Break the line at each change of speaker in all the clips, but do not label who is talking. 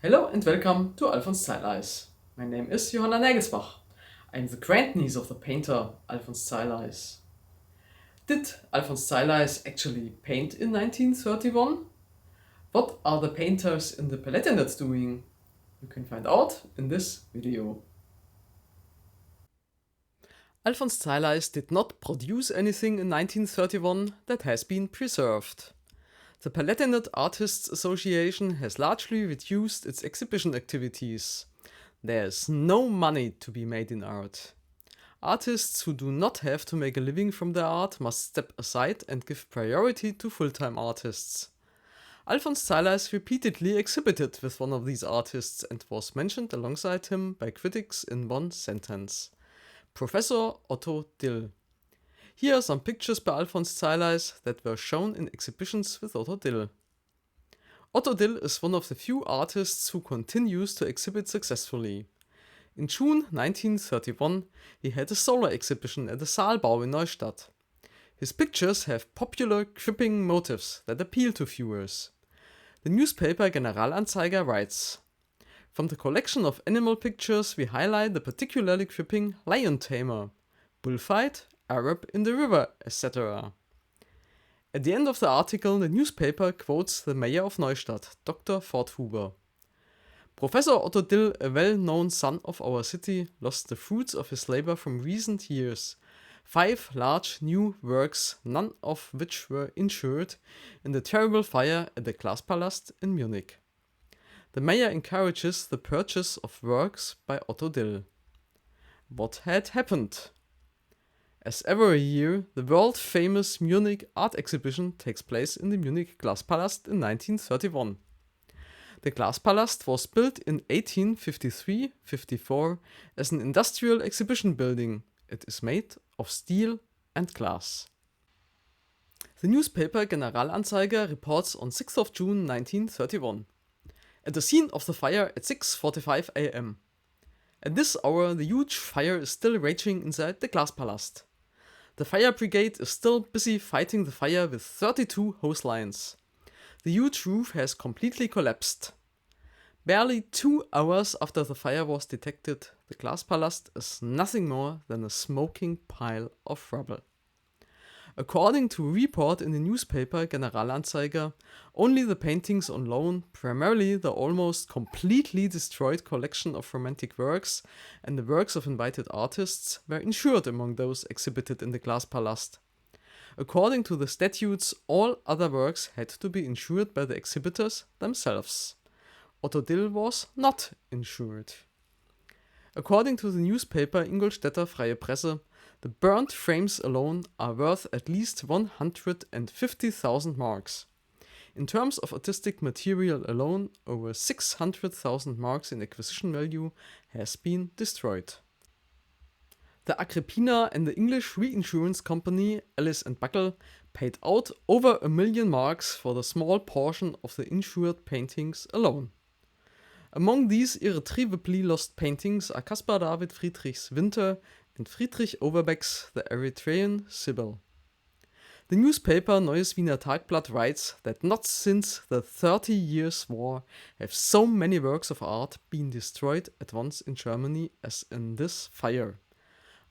Hello and welcome to Alfons Zeilais. My name is Johanna Nagelsbach. I'm the grandniece of the painter Alfons Zeilais. Did Alfons Zeilais actually paint in 1931? What are the painters in the Palatinate doing? You can find out in this video. Alfons Zeilais did not produce anything in 1931 that has been preserved. The Palatinate Artists Association has largely reduced its exhibition activities. There's no money to be made in art. Artists who do not have to make a living from their art must step aside and give priority to full-time artists. Alfons Zeilais repeatedly exhibited with one of these artists and was mentioned alongside him by critics in one sentence: Professor Otto Dill. Here are some pictures by Alfons Zeilais that were shown in exhibitions with Otto Dill. Otto Dill is one of the few artists who continues to exhibit successfully. In June 1931, he had a solar exhibition at the Saalbau in Neustadt. His pictures have popular, gripping motifs that appeal to viewers. The newspaper Generalanzeiger writes, "From the collection of animal pictures we highlight the particularly gripping Lion Tamer, Bullfight, Arab in the River, etc." At the end of the article, the newspaper quotes the mayor of Neustadt, Dr. Forthuber. "Professor Otto Dill, a well-known son of our city, lost the fruits of his labor from recent years. 5 large new works, none of which were insured, in the terrible fire at the Glaspalast in Munich." The mayor encourages the purchase of works by Otto Dill. What had happened? As every year, the world-famous Munich art exhibition takes place in the Munich Glaspalast in 1931. The Glaspalast was built in 1853-54 as an industrial exhibition building. It is made of steel and glass. The newspaper Generalanzeiger reports on 6th of June 1931. At the scene of the fire at 6:45 am. At this hour, the huge fire is still raging inside the Glaspalast. The fire brigade is still busy fighting the fire with 32 hose lines. The huge roof has completely collapsed. Barely 2 hours after the fire was detected, the Glaspalast is nothing more than a smoking pile of rubble. According to a report in the newspaper Generalanzeiger, only the paintings on loan, primarily the almost completely destroyed collection of romantic works and the works of invited artists, were insured among those exhibited in the Glaspalast. According to the statutes, all other works had to be insured by the exhibitors themselves. Otto Dill was not insured. According to the newspaper Ingolstädter Freie Presse, the burnt frames alone are worth at least 150,000 marks. In terms of artistic material alone, over 600,000 marks in acquisition value has been destroyed. The Agrippina and the English reinsurance company Ellis and Buckle paid out over 1 million marks for the small portion of the insured paintings alone. Among these irretrievably lost paintings are Caspar David Friedrich's Winter and Friedrich Overbeck's The Eritrean Sibyl. The newspaper Neues Wiener Tagblatt writes that not since the 30 Years' War have so many works of art been destroyed at once in Germany as in this fire.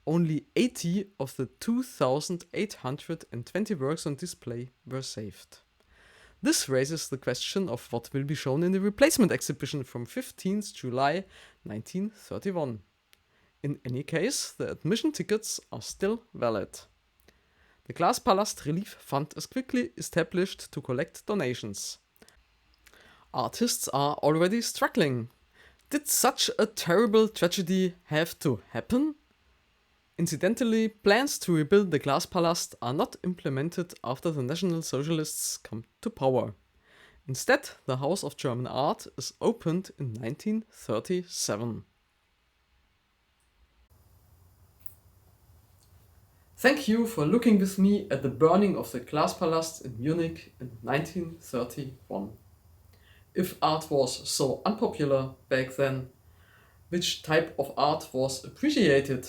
Only 80 of the 2,820 works on display were saved. This raises the question of what will be shown in the replacement exhibition from 15th July 1931. In any case, the admission tickets are still valid. The Glaspalast Relief Fund is quickly established to collect donations. Artists are already struggling. Did such a terrible tragedy have to happen? Incidentally, plans to rebuild the Glaspalast are not implemented after the National Socialists come to power. Instead, the House of German Art is opened in 1937. Thank you for looking with me at the burning of the Glaspalast in Munich in 1931. If art was so unpopular back then, which type of art was appreciated?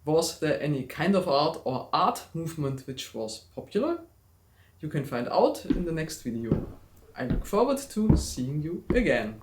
Was there any kind of art or art movement which was popular? You can find out in the next video. I look forward to seeing you again.